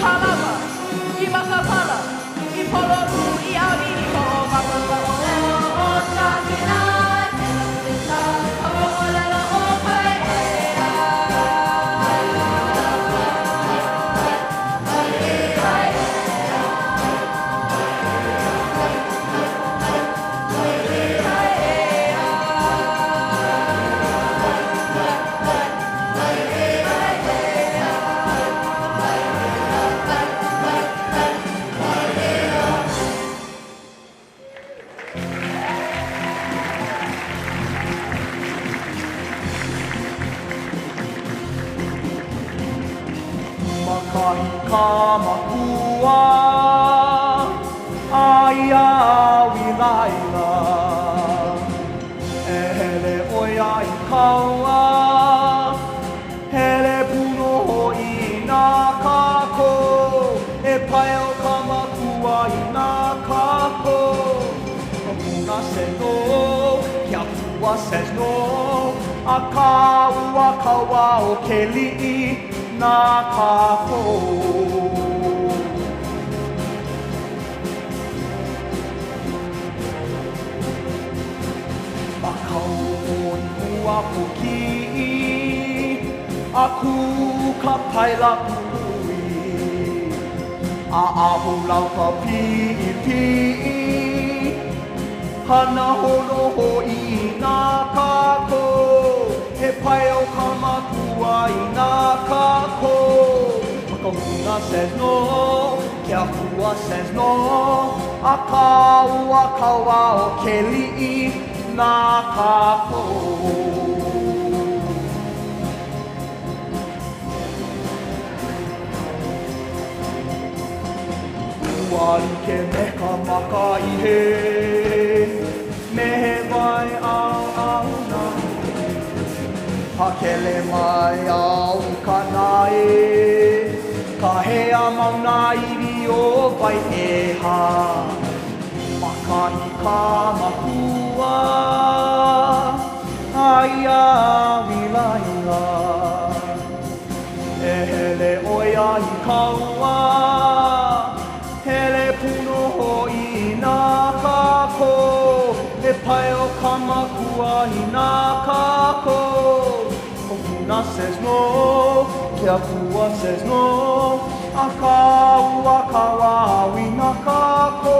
palava, i makapala, i poloru, i auriri ko o makapa o leo o tākina, te lakita, a o lelo o pai ea. Makahi ka makua Aia wilaila E hele oia I kaua Hele puno hoi nā kako E pai o ka makua I nā kako Ka puna says no, kia pua says no A ka ua kaua o ke li'i nā kako Makau o mua puki Aku ka paila pui A ahu lau ka pi'i Hana hono hoi nā kako He pai o ka makua I nā kako Makahuna says no, kia pua says no A ka ua kaua o ke li'i nā kako Ua like me ka maka I he Me he vai au au nā Hakele mai au ka nae Ka hea mauna iri o vai e ha Makahi ka makua Aia wilaila E hele oia I kaua Hele puno hoi nā kako E pai o ka makua I nā kako Kahuna says no, kia pua says no A ka ua kaua awi nā kako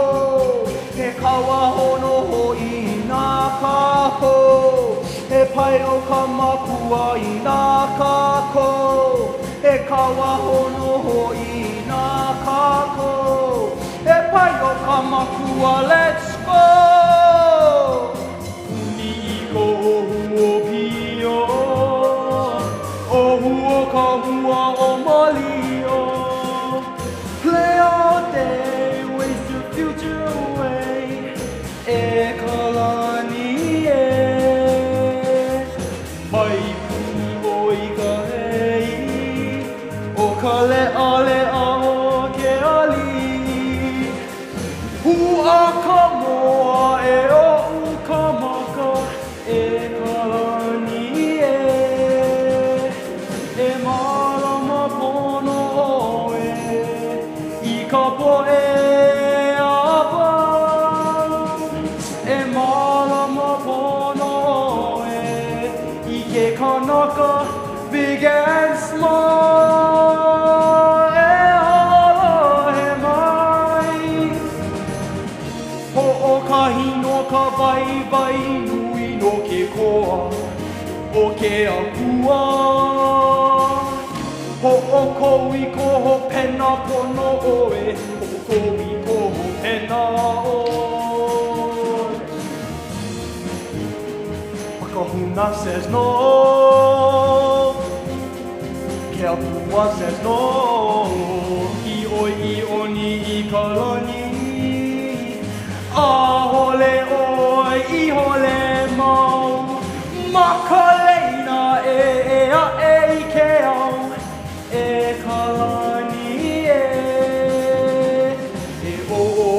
E kaua hono hoi nā kako E pai o ka makua I nā kako E kaua hono hoi nā kako E pai o ka makua, let's go! Uni I ko huo pio O huo ka hua o molio Play all day, waste your future away E kalani e Mai puni o I ka hei O ka lea lea o ke ali Hua ka moa e o u ka maka E kalani e E marama pono oe I ka poe awa E marama pono oe I ke kanaka big and small E holo he mai Ho o ka hino ka vai vai nui no ke koa O ke akua Ho o kou I koho pena pono oe Ho o kou I koho pena oe Makahuna says no Kia pua says no I oi I oni I ka lani A hole oi I hole mau Maka leina e a e I ke au E kalani e E o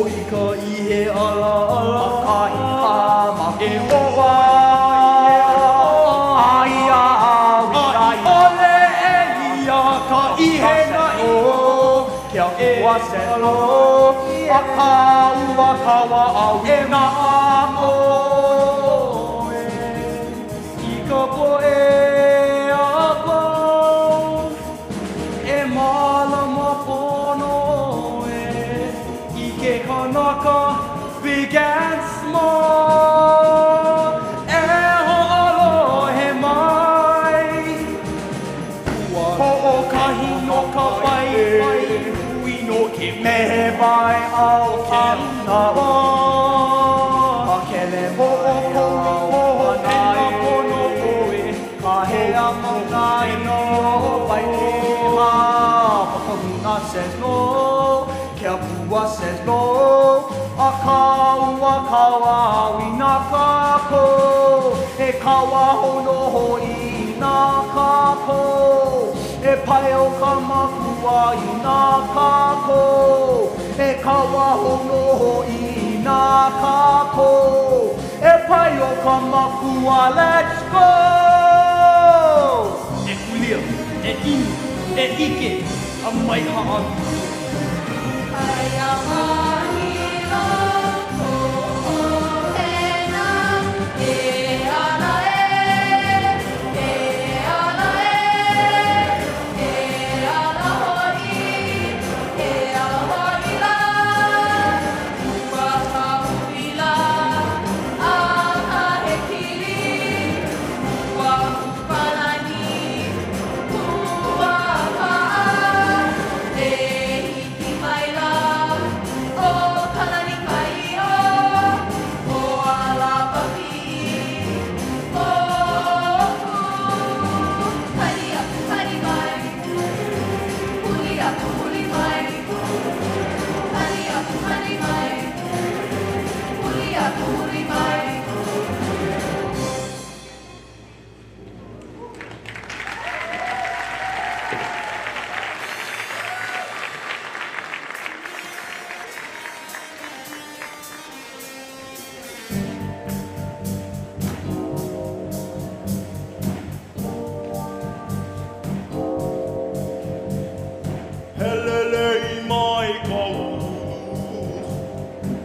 I ka I he ala ala Maka I ka maka E o a Aia awi ai Ole e ia ka I he na o says no. Akaua kawa awina ako ika poe ako e malama pono ike kanaka big and small e ho'olo he mai ho'o kahi no ka pai hui no ke mehe vai au ana o a kele ho'o ho'o pena pono oe ka he amanai no pai te ha Pakahuna says no ke apua says no a kaua kawa wina kako e kawa hono hoi na kako e pai o ka makua i nā kako e kawa hono hoi nā kako e pai o ka makua let's go e kulia e inu e ike a mai haan Ai a mahilo o hena e ana e ana hoi e ana hoi la ua ka huila a ka he kiri ua upalani ua ka e hiki mai la o kalani kai o ala papi o haria hari mai hulia huli mai haria hari mai hulia huli mai Helele i mai ka ulu,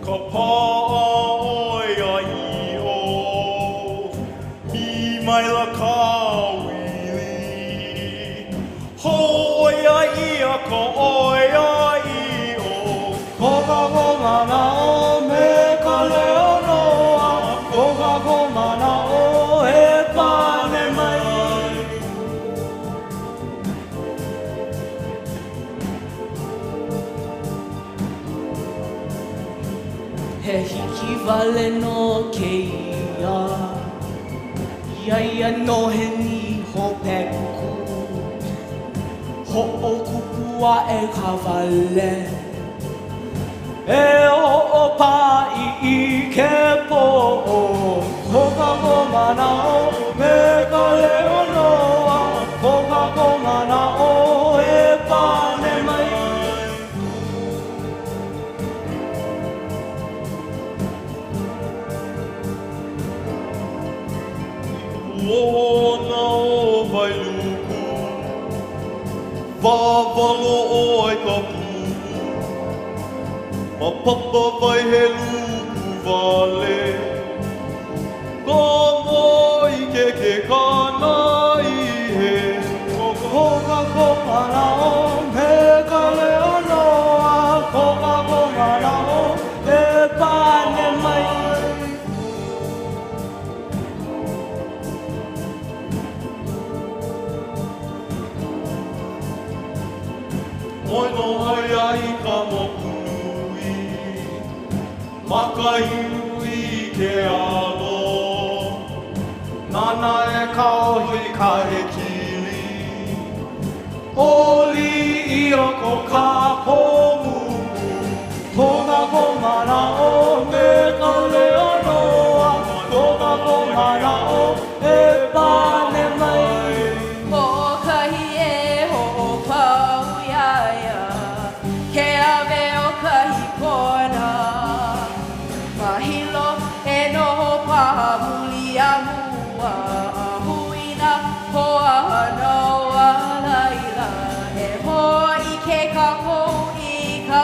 ka paa oi a i o. I mai la ka wili, hoi a ia ka oi a i o. Koka komana o me ka leo noa, koka komana o e pane mai. He hiki wale no ke ia Iaia no he ni ho peku Ho o kupua e ka wale E o pa i ke po Koka komana o me ka leo noa Koka komana o e pane mai Ona o vai luku, wawalo oi ka puku, ma papa vai he luku vale. Ko moi ke kana i he, koka komana o me ka leo noa, koka komana o e pane mai. Oi no ai ai ka mokunui, makainui ke ano. Nana e ka ohi ka he kili, oli ia ko ka homuku. Koka komana o me ka leo noa, koka komana o e pane mai. o kahi e ho pau iaia ke ave o kahi kona mahilo e noho paha muli a mua a huina hoa no a laila e ho i ke kako i ka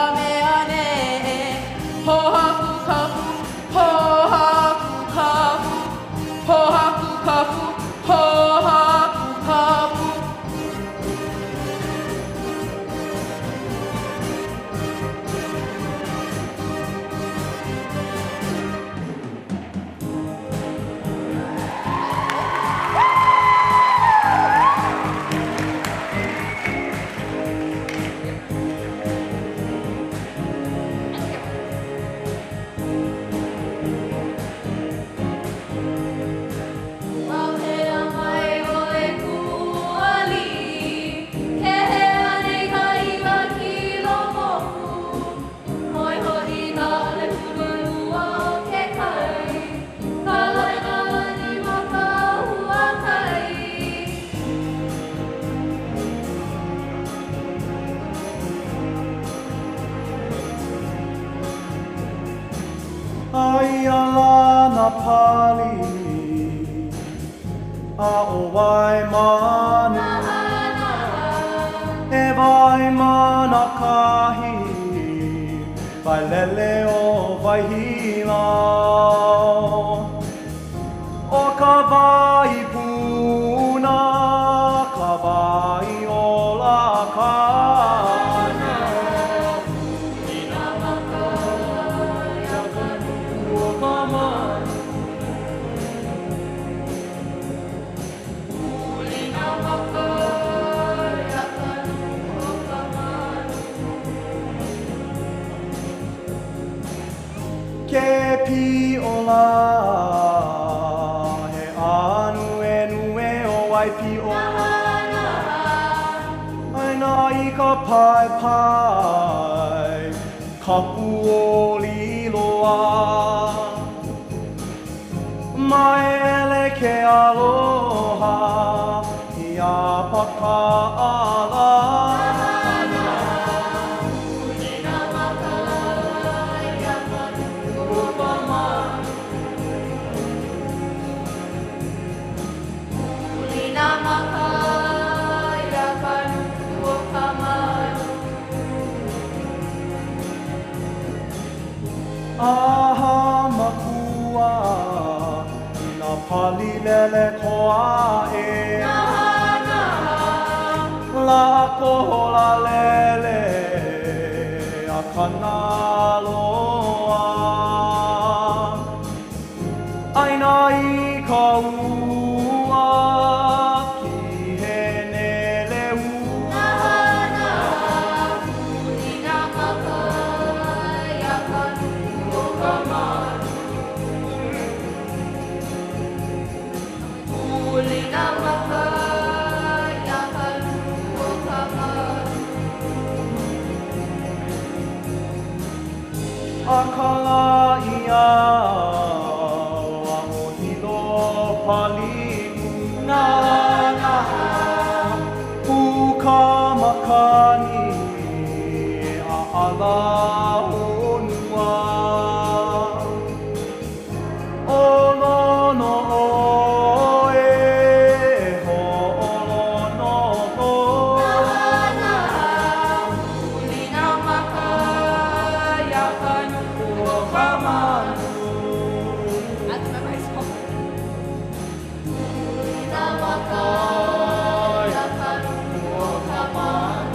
pali a o vai manu e vai mana kahi vai lele o vai hila o ka vai puna ka vai o la kana ina maka ya kanu o ka mai ina maka ya kanu o ka mai ke pi o la he anu e nue o wai pi o aina i ka pai pai ka pu o liloa mai ele ke aloha i a paka ala ina maka ya kanu o ka mai ina maka ya kanu o ka mai aha makua i na pali lele koa e la kohola lele a kanaloa aina i ka ua ki he nele ua ina maka ya kanu o ka mai ina maka ya kanu o ka mai a kala ia a o hilo pali na puka makani a ala honua o lono oe ho lono ina maka ya kanu o ka mai That's my song. Ina maka ya kanu o ka mai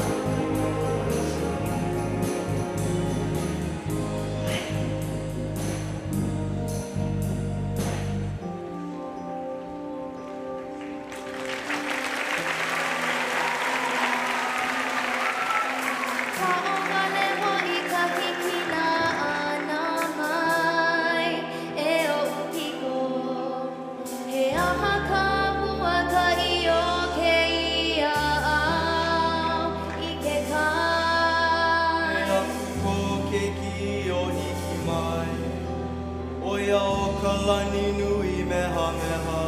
Kaongale mo i ka hiki na ana mai e o upiko he aha ka mua ka i o ke ia au i ke kai Ko ke ki o hiki mai Oia o ka lani nui meha meha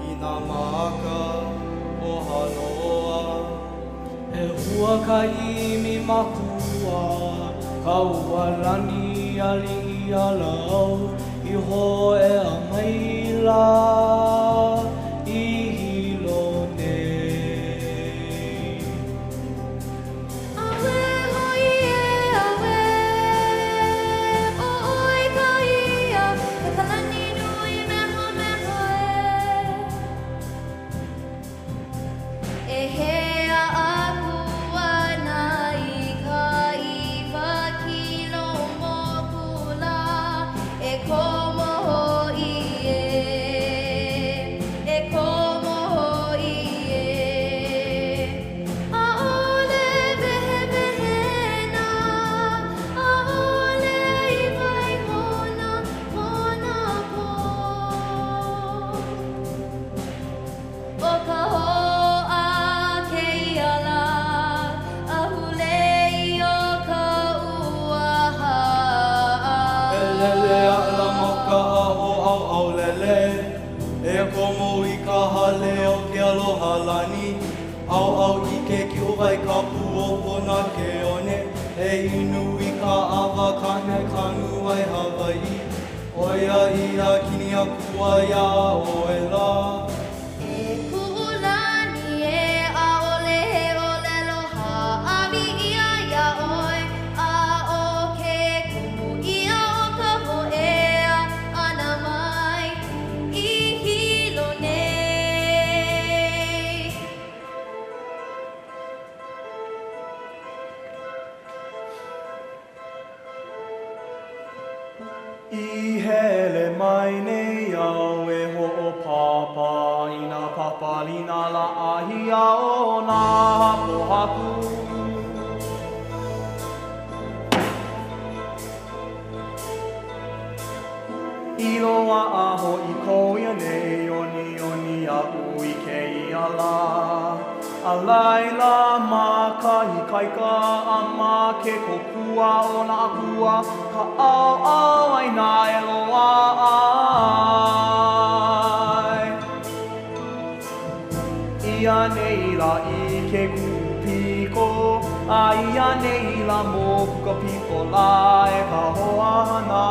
I nā maka o haloa E hua ka imi makua Ka ua lani alingi alau I ho e a maila I hilo nei Awe hoi e awe o oi ka ia e ka lani nui meho meho e hea aku ana i ka iwa kilo mo kula e komo hoi e komo hoi Aole vehe vehena Aole i vai mona mona po O ka hoa ke iala Ahule i o ka uaha E lele a la moka o au au lele E komo i ka hale o ke aloha lani Au au i ke ki uwai ka puo pona ke one E inu i ka awa kane kanu ai Hawaii Oia ia kini a kua ia o e la. E ku'ulani e a'ole he oloha awi ia ia oi a o ke kumu ia o ka ho'ea ana mai I hilo nei. I hele mai nei au e ho'o papa I nā papalina la ahia o nā hapo haku. I loa aho I koia nei oni oni a ui ke ia la. A laila ma ka I kaika a ma ke kokua o nā kua ka au au ai nā e loa ai. Ia nei la I ke kupiko a ia nei la mo kuka piko la e ka hoana.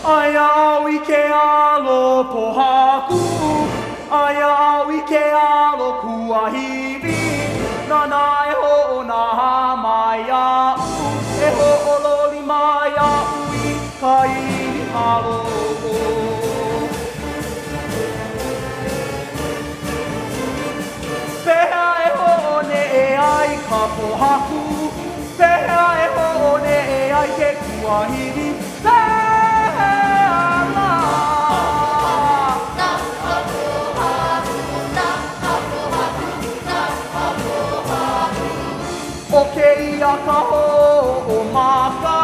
Aia au I ke alo pohaku, aia au I ke alo kuahiwi, nana e ho'o nā mai au, e ho'o loli mai au I ka iri alo. Pehea e ho'o ne e ai ka pohaku, pehea e ho'o ne e ai ke kuahiwi, O ke ia ka ho'o maka,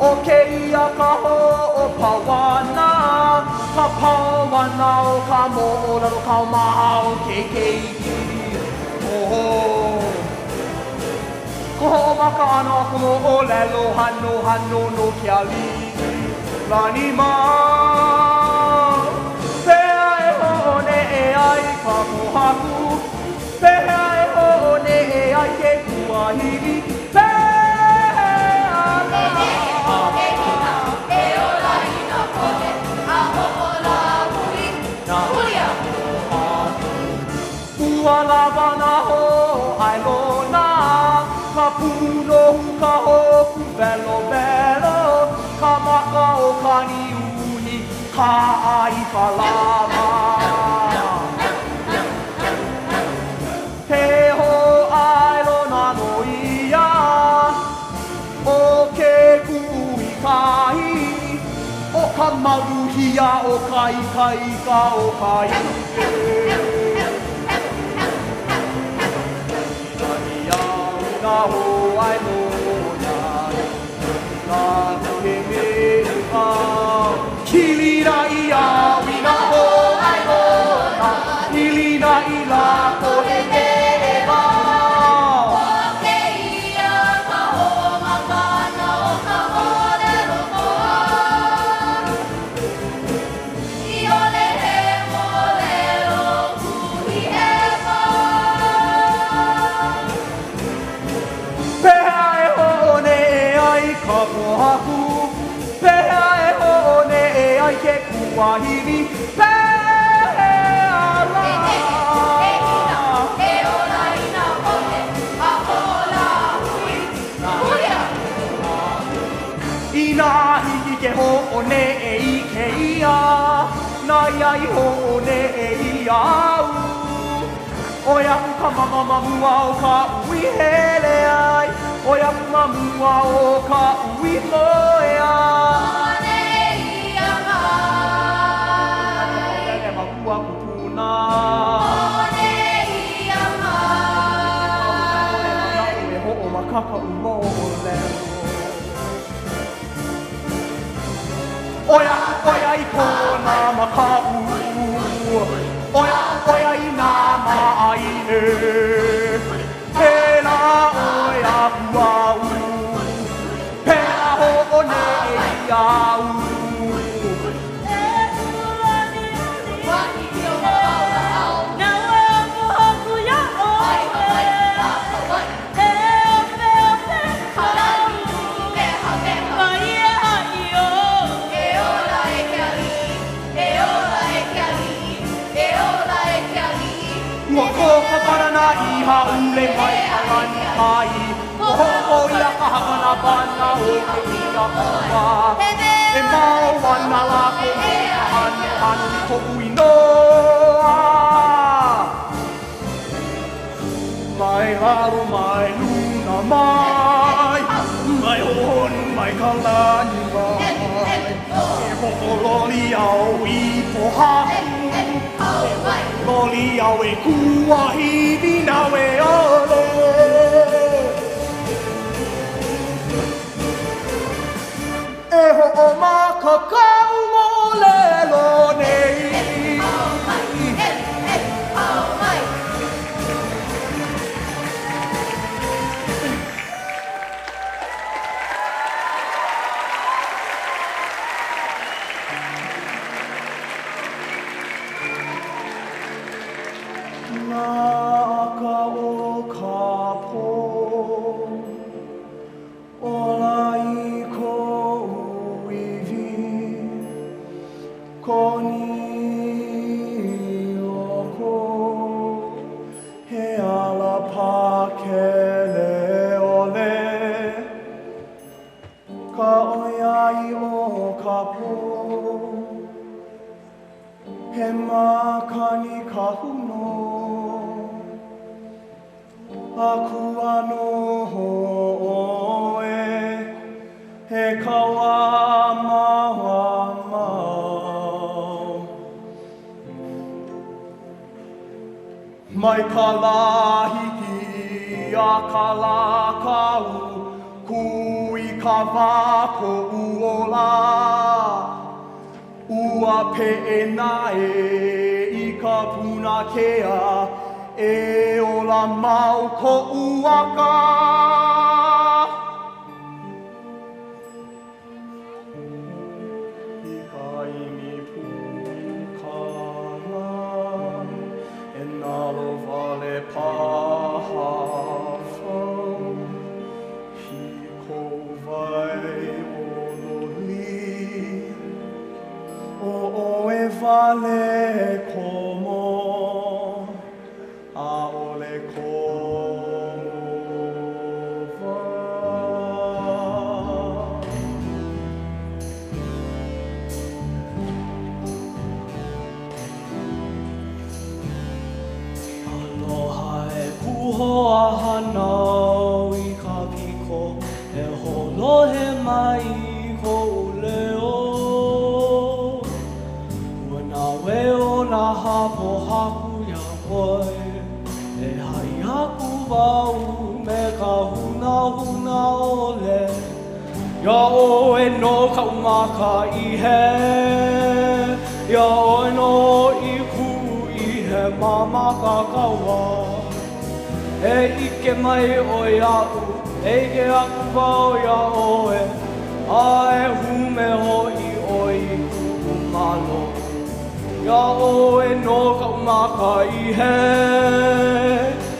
o ke ia ka ho'o pawana, ka pawana o ka mo'olaro ka maha o ke keiki. Oh, Ko makano komo olelo hano hano no kiali lani ma Pea e ho'one e ai ka mohaku Pea e ho'one e ai ke kuahiri Pea la Ua lava na ho ai lona Ka puno ka hoku velo velo Ka maka o ka ni uni ka ai palama He ho ai lona no ia O ke kui kai O ka maruhia o kai kai ka o kai Na ho ai no na ke me ka kili ra ia wi na ho ai no na kili na I la ko e te ba ke ia ka ho makana o ka ole romo I ole he mole o kui e ma Pea e ho'one e ai ka pohaku Pea e ho'one e ai ke kuahiri Pea la Ina hiki ke ho'one e I ke ia Na iai ho'one e I au Oi aku ka mamamamua o ka ui hele ai Oi aku mamua o ka ui moe ai ia mai Ele mamua kupuna ia mai E ho'o makaka umo o leo Oia I kona makau Oia I nā mai e Pēla oia kuau Pēla ho'one e iau Mua ko ka parana I haule mai alani kai Hoho ia ka hakana pana o ke ia kawa E mau wana la ko me ka ane anu I ko uinoa Mai haro mai luna mai Mai hon mai kalani mai E hokololi au I pohaku Loli au e kuahi vina we ole E ho'o makakau mo lelo nei Naka o ka po Ola I ko uivi Koni o ko He ala pakele ole Ka oia I o ka po He makani ka huno Aku ano hoe He kawa mawa mau Mai ka lahiki a ka la kau Kui ka wako uola Ua pe'ena I ka puna kea E ola mau ko uaka vale como aole como va. Aloha e kuhoa hanau I ka piko e holohe mai ko leo. Ua weo na hapo haku ya koe e hai aku wau me ka huna huna ole. Ia o e no ka umaka I he Ia o e no I ku I he mama ka kaua E ike mai o iau E ke aku wau ia o e A e hume hoi o I ku malo Ia o e no ka umaka I he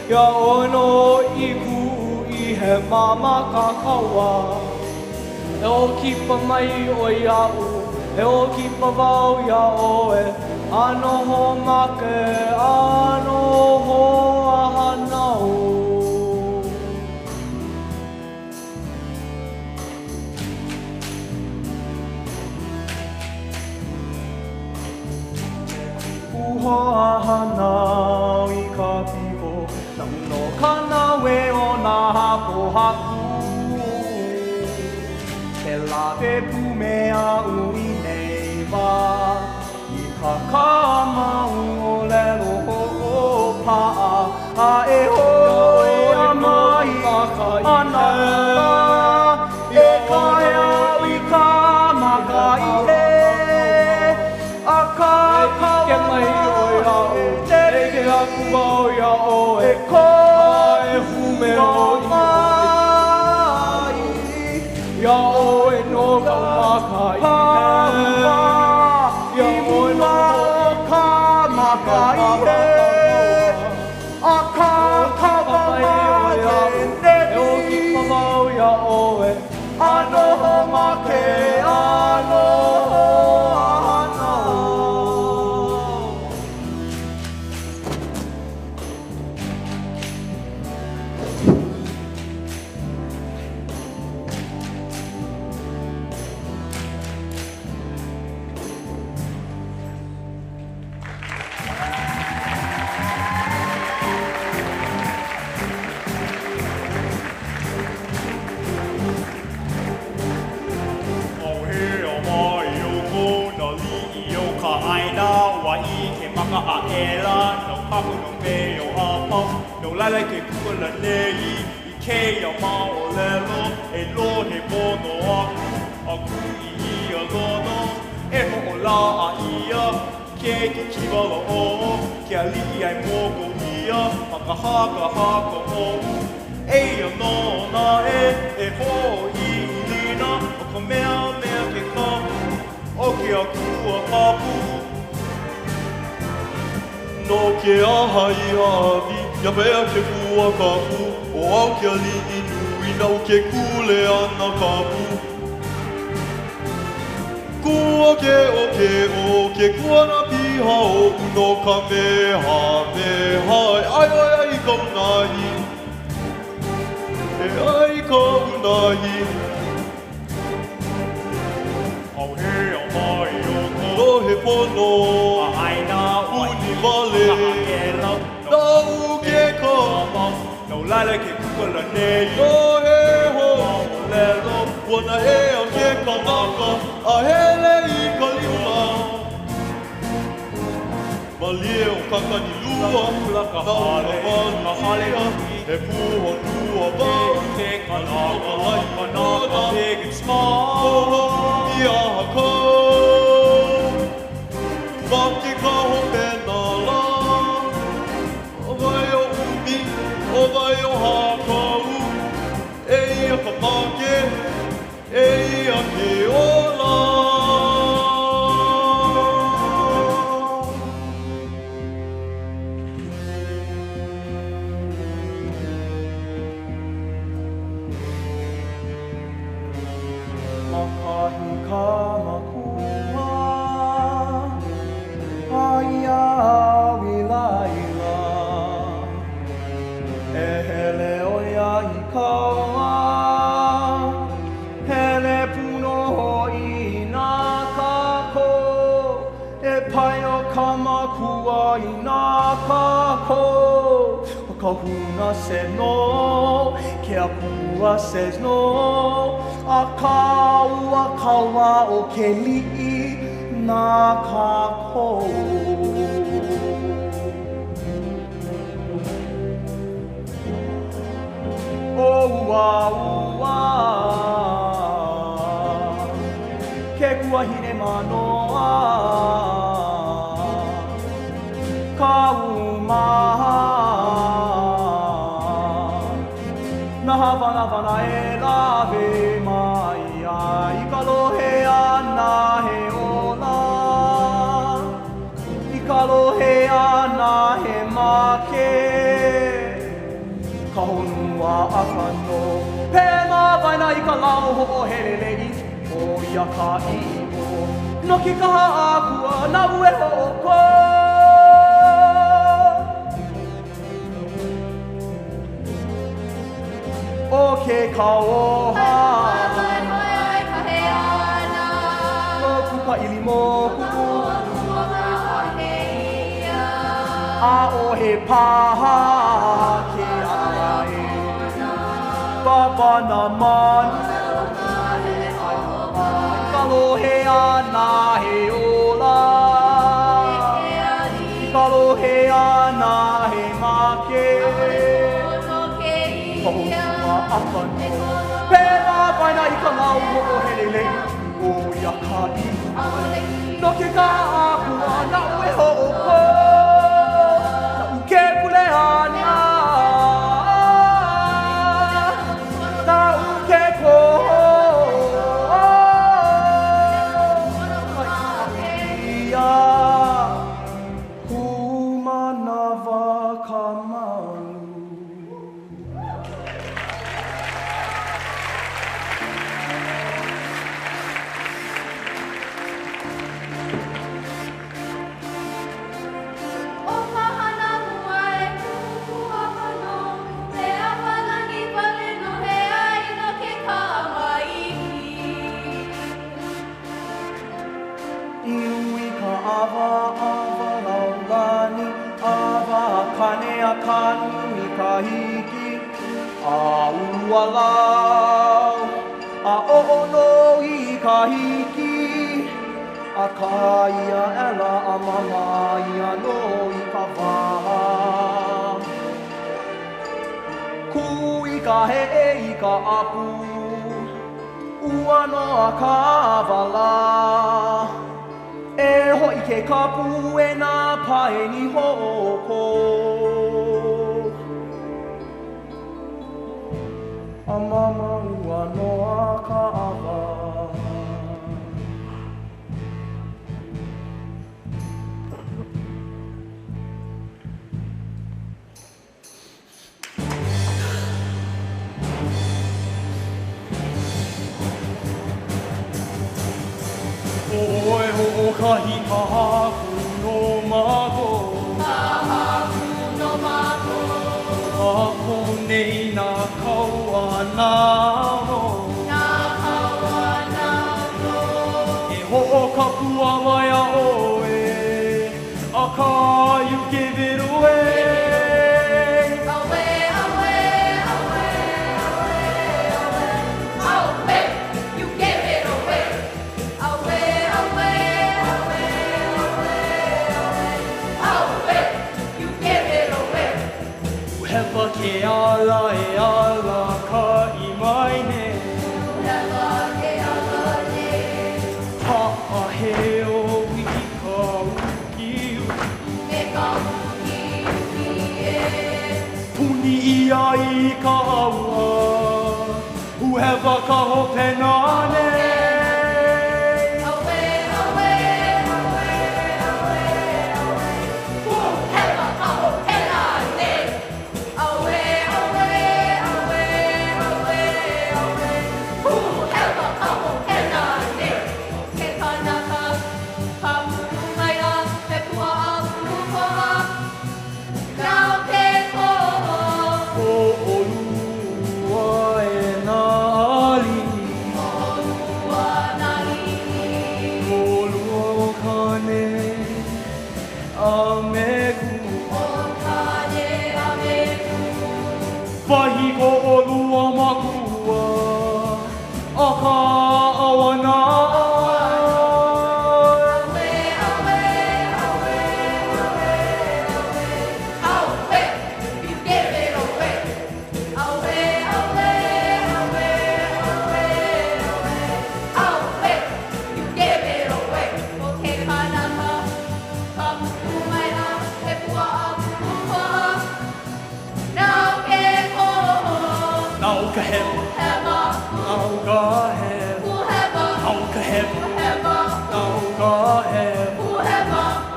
Ia o e no I ku I he mama ka kaua E o kipa mai o iau, e o kipa wau ia oe, ano ho make, ano ho ahanau. Uho ahanau I ka piko, na uno kana we o na hapo haku. Ke lawe pumea ui nei wā I ka kāmau o lero ho o paa A e hoi a mai ana E ka hea ui ka maka I he A ka kawa mai o iau, e ke aku wau ia oe, E ko e hume hoi Ia oe no ka umaka I he Ia oe no ka maka I he A ka kawa mai E o ki pawau ia oe Ano ho make, ano ho anau Ela no papu no meo apa no lala ke kula nei I ke ia mao lelo e lo he bono aku I ia lono e ho o la a ia ke kiwala o ke ali ai mogo ia maka haka o e ia no na e ho I lina o ko mea ke ka o ke akua papu No ke aha I awi, ia pea ke kua ka pu O au ke ali I nui nau ke kule ana ka pu Kua ke o ke kua na piha o uno ka meha Ai ai ka unahi E ai ka unahi Au he au mai o ko No he pono A aina uni vale No ke ko No lala ke kukula nei No he ho lelo Wana he au ke kanaka A hele I ka liula Malie o kakani lua Na hale He puho lua va Ke kanaka Lai kanaka Take it small Ia hako Waki ka ho pena la O vai o umi, o vai o hakau E ia ka make, e ia ke ola huna says no, ke apua says no. A kaua kaua o ke li'i nā kākou. O ua ua, ke kuahine manoa, ka umaha. Na havana e lawe mai ai, I ka lohe ana he ola, I ka lohe ana he make. Ka honua a kano, pēnā waina I ka lau ho herelei, o ia ka iho, no ki kaha akua na ue hoko. O ke kaoha, o kupa ili moku, a o he paha ke ai, papa na manu, ka lohe ana he ola, ka lohe ana he make. Akano, pēnā waina I ka lau ho herelei, o ia ka iho, no ke ka akua na ue ho'oko, na uke pule ana, na uke koho, ia, humanawa ka malu. Kane a kanu I ka hiki, a ualau, a oono I ka hiki, a kaia ela a mama I ano I ka waha. Ku I ka he I ka apu, ua no a ka wala, e hoi ke kapu e nā pae ni hoko. A mama ua noa ka awa. Oe ho o kahi ka haku no mago. Ka haku no mago. Ako nei nā kaua nāmo. Nā kaua nāmo. E ho o ka pua mai a oe. A ka you give it away. Hepa ke ala e ala ka I mai ne. Hepa ke ala ne. Pa'a he o I ka uki uki. Me ka uki uki e. Puni ia I ka aua. Hepa ka hopena ne. Aka awana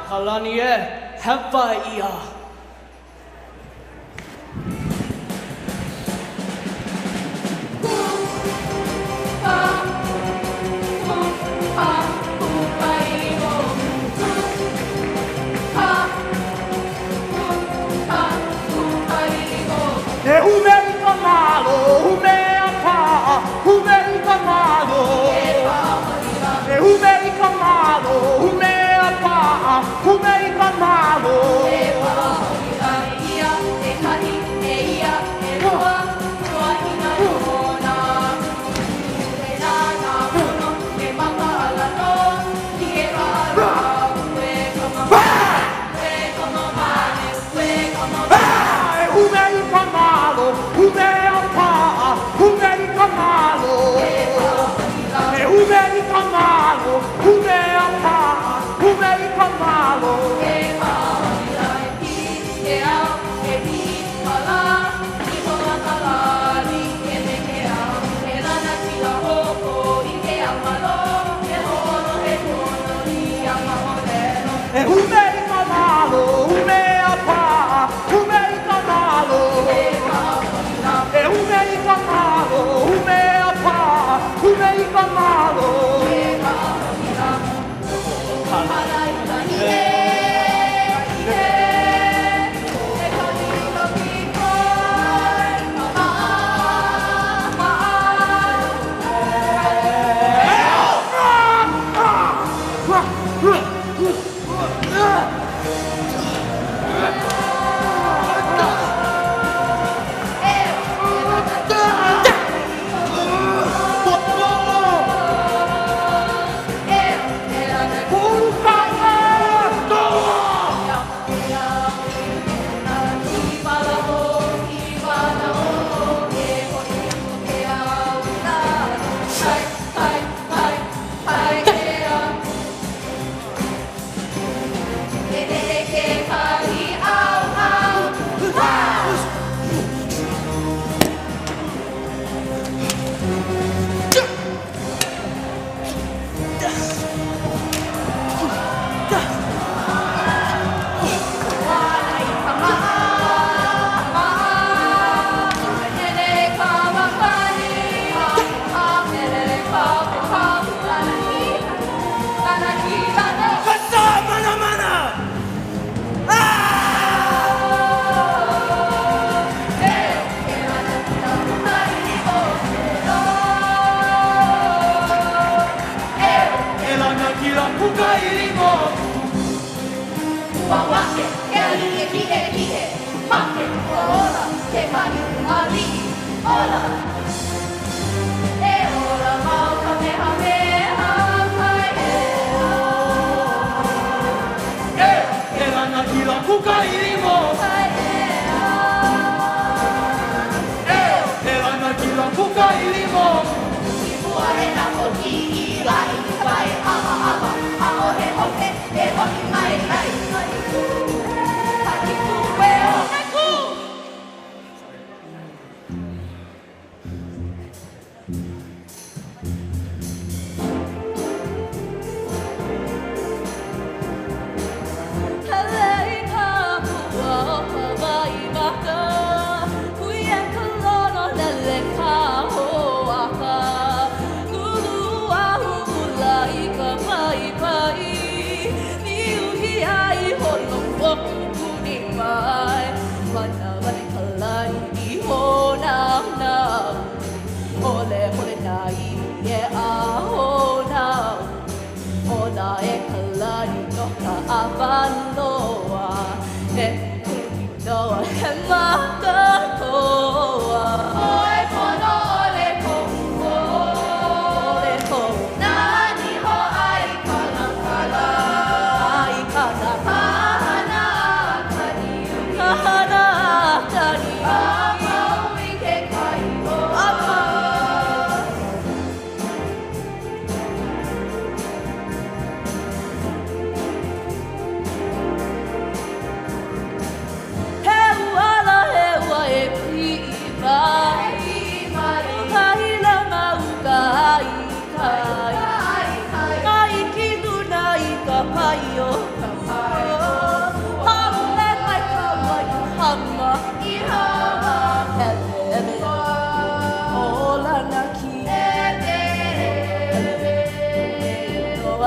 Kalani e, hewa ia. E humei kamalo, humei apa, humei kamalo. E humei kamalo, humei apa, humei kamalo. Humei kamalo, humei apa, humei kamalo. E humei kamalo, humei apa, humei kamalo. E humei kamalo, humei apa, humei kamalo. E humei kamalo, humei apa, humei kamalo.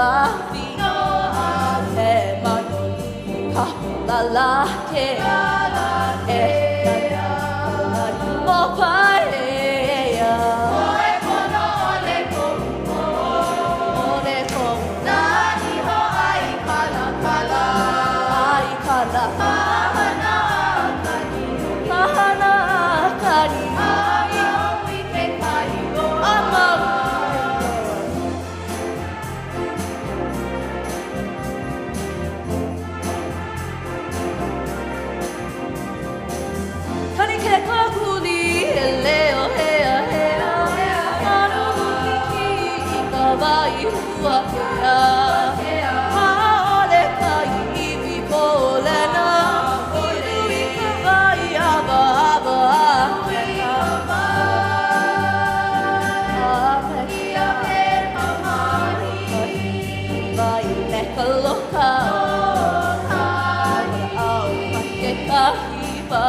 afi e manoni ka la ke e mo pai ya oi kono ole ko nani ho ai kala kahana kani ai oi ke kai o ama kani ke kakuli leo hea anu ki ka vai hua hea haole kai iwi polena ui ka vai aba vai me kaloka au pake kahipa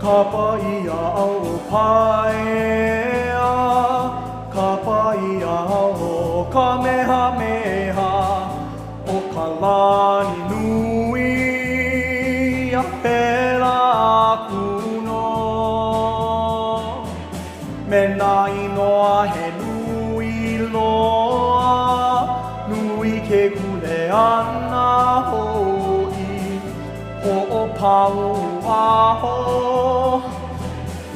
Ka paia au paea, ka paia au kamehameha, o ka lani nui a pera aku no. Me nā inoa he nui loa, nui ke kule ana hoi, ho o pau aho.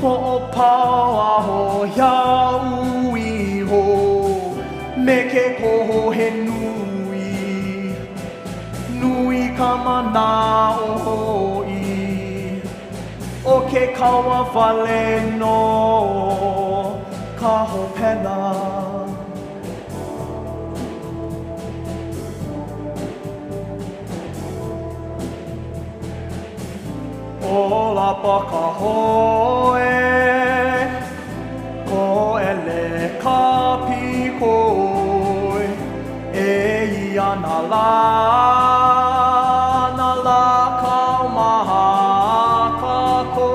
Ho pau aho iau iho, me ke koho he nui, nui ka mana o hoi, o ke kaua wale no, ka hopena. O la paka hoe, ko ele ka pikoi, e ia na la kau maha kako,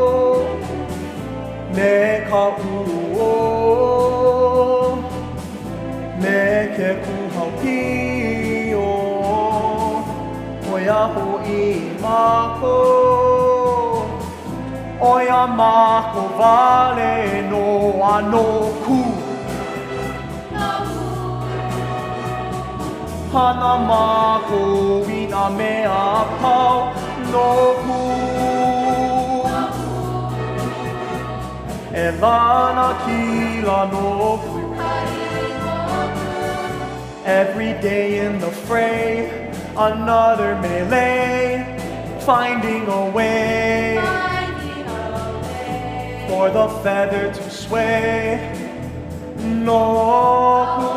me ka uo, me ke kuhau pio, oia ho I mako. Oia mako vale no ano ku. Hana mako ina mea pau no ku. lana kila no ku. Every day in the fray, another melee, finding a way for the feather to sway. No ku.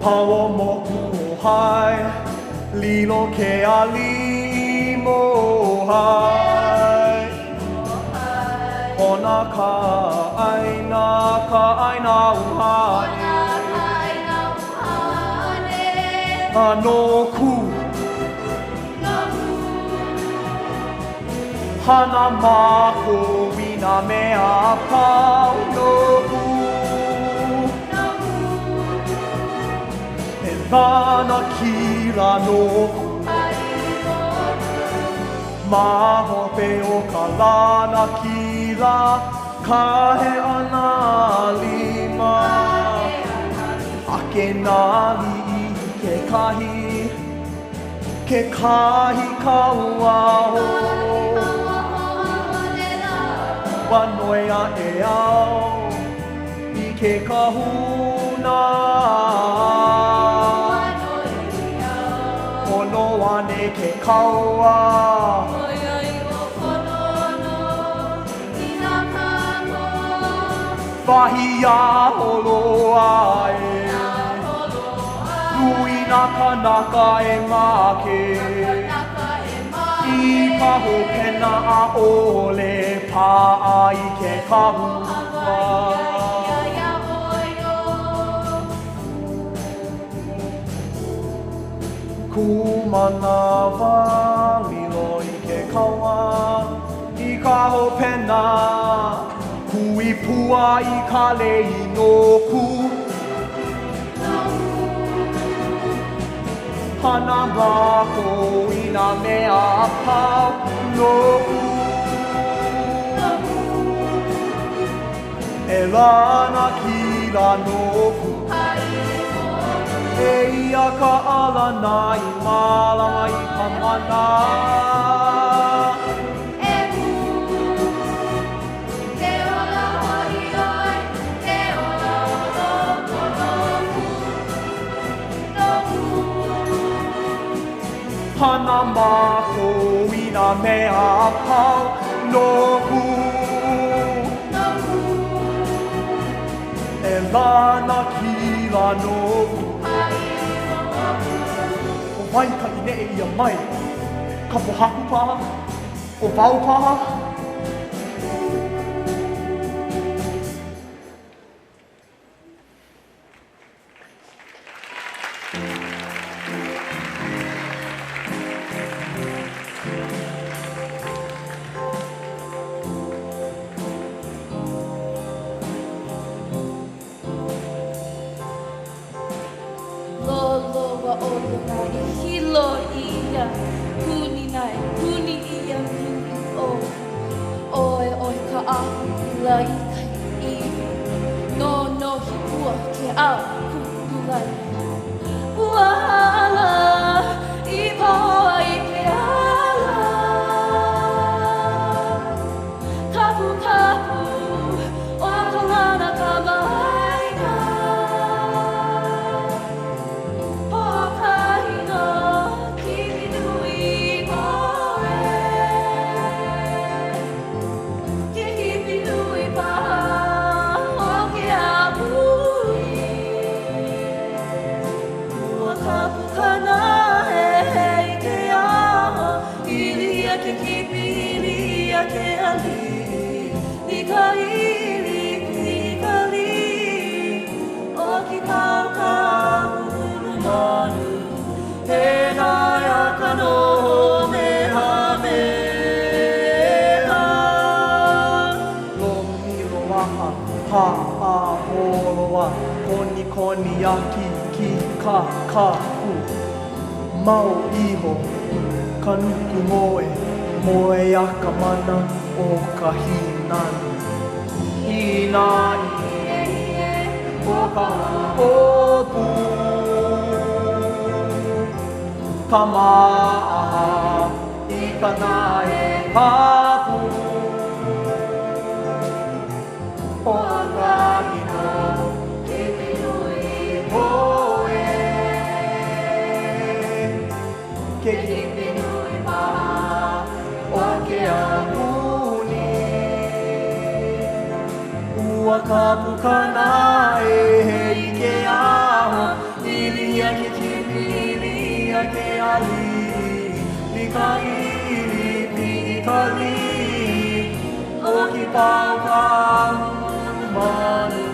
Pawo moku o hai, lilo ke ali mo hai. Ona ka aina uhane. Ano ku. Hana mako wina mea pau no ku. Lana kila no ku. Maho pe o ka lana kila, kahe ana lima. Ake nali I ke kahi kaua ho. Wanoia e au, I ke kahuna. Ane ke kaua Wahia holo ai Nui naka naka e ngake I paho pena a ole pa ai ke kahua Kumana lilo I ke kaua I ka ho pena Kui pua I ka lei no ku Hana mako I na mea pau no ku E lana kila no ku E ia ka alana I malama I ka mana E ku Te ola hoi oi Te ola loko no ku Hana mako I na mea pau no ku E lana kila no ku Wai ka I ne ia mai, ka pohaku paha, o wau paha. Lolo wa olo nai hilo ia Kuni nai, kuni ia mini o Oe oe ka ahu lai kai I No no hi ua ke au kukulai Uala I paua I ke ala Kapu kapu o ka lana ka maina Koni yaki ki ka ku Mau iho kanuku moe Moe aka mana o ka hinani Hinani o ka opu Ka maa I ka nae papa ke kipi nui paha o ke amuni ua ka pukana e he i ke aho ilia ke kipi ilia ke ali li ka ili pi ka li o ki pau ka manu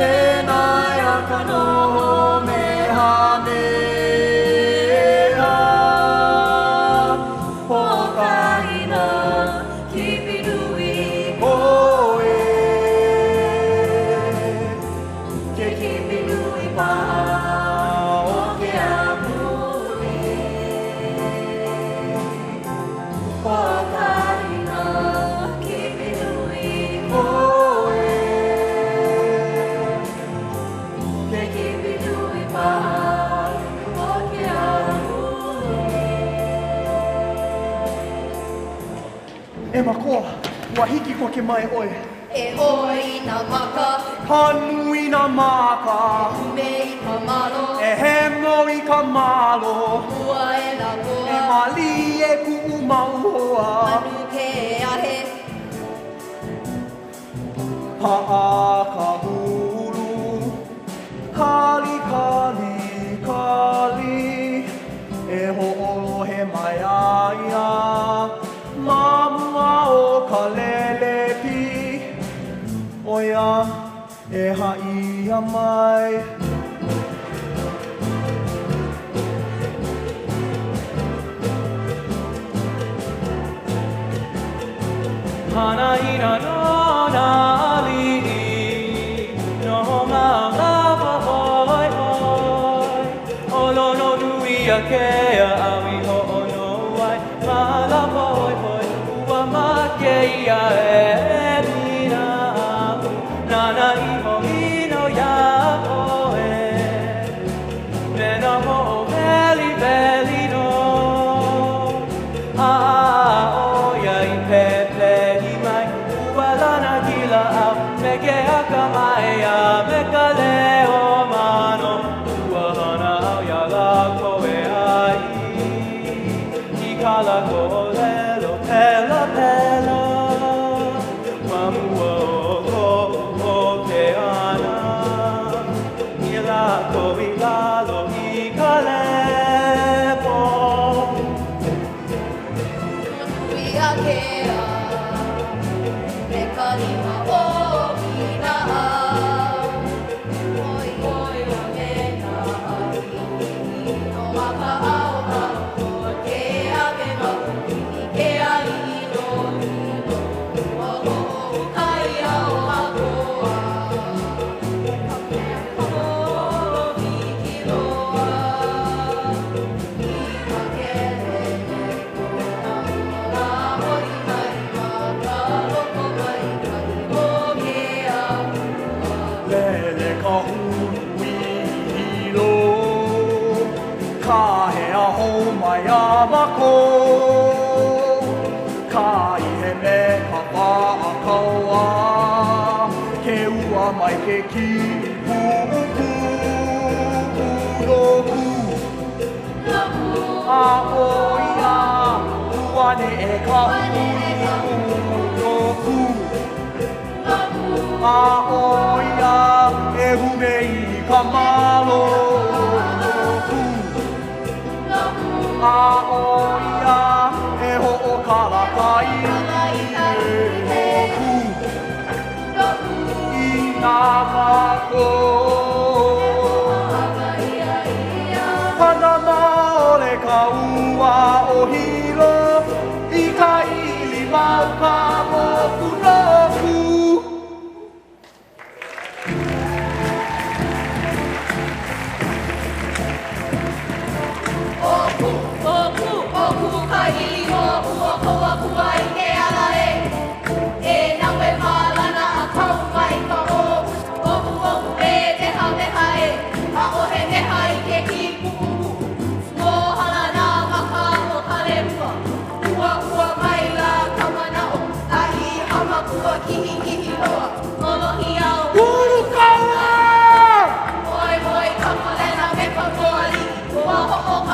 he nai a ka noho me ha mea po ka ina kipi nui koe ke kipi nui paha o ke amuni po ka ina kipi nui koe ke kipi nui paha o ke amuni e makoa ua hiki ko ke mai oe E oi na maka, Hanui na maka, me i ka malo, e he moi ka malo, ua e la e goa, mali e ku mauhoa, anu ke ahe, pa'a ka hulu, kali kali kali, e ho'olo he mai aia, mamua o ka lele pi, oia e haia mai. Hana ina no na ali'i, no ngā lava hoi hoi, olo no nui a kea awi ho'o no ai, ma lava hoi hoi, ua ma keia e mina aku, nana iho ino ia oe, mena ho'o veli veli no, oia i pepe i mai, ua lana kila au, me ke aka mai a me ka leo mano, ua hana au ia la koe ai, i ka la ko lelo pela pela, mamua o ke ana, i la ko i lalo i ka lepo. ui a ke a, me ka lima o ki na a, oi oi o me na a, no maka au a, o ke a me ma, i ke a i no o o kai au a koa, o mi ki loa, i ka ke le koa, la hoi mai ma ka loko mai kai o ke a Lele ka hui hilo, ka he aho mai a mako, ka i he me ka wā a kaua, ke ua mai ke ki pupu uroku, a oia, uane e ka uroku, a oia e hume i ka malo a oia e ho'o kalakai e hoku i ngā mako Panama ole ka ua o hilo i ka ili mau ka moku roku Oku ka ili o ua koa kua i ke ala e, e nawe malana a kau mai ka oku e te ha e, a ohe neha i ke ki pupupu, mohana nā maka o ka lehua, ua mai la ka manao, a i hama kua kihi loa, molohi au. Uru kaua! Oi, ka molena me ka moali, ua Oh,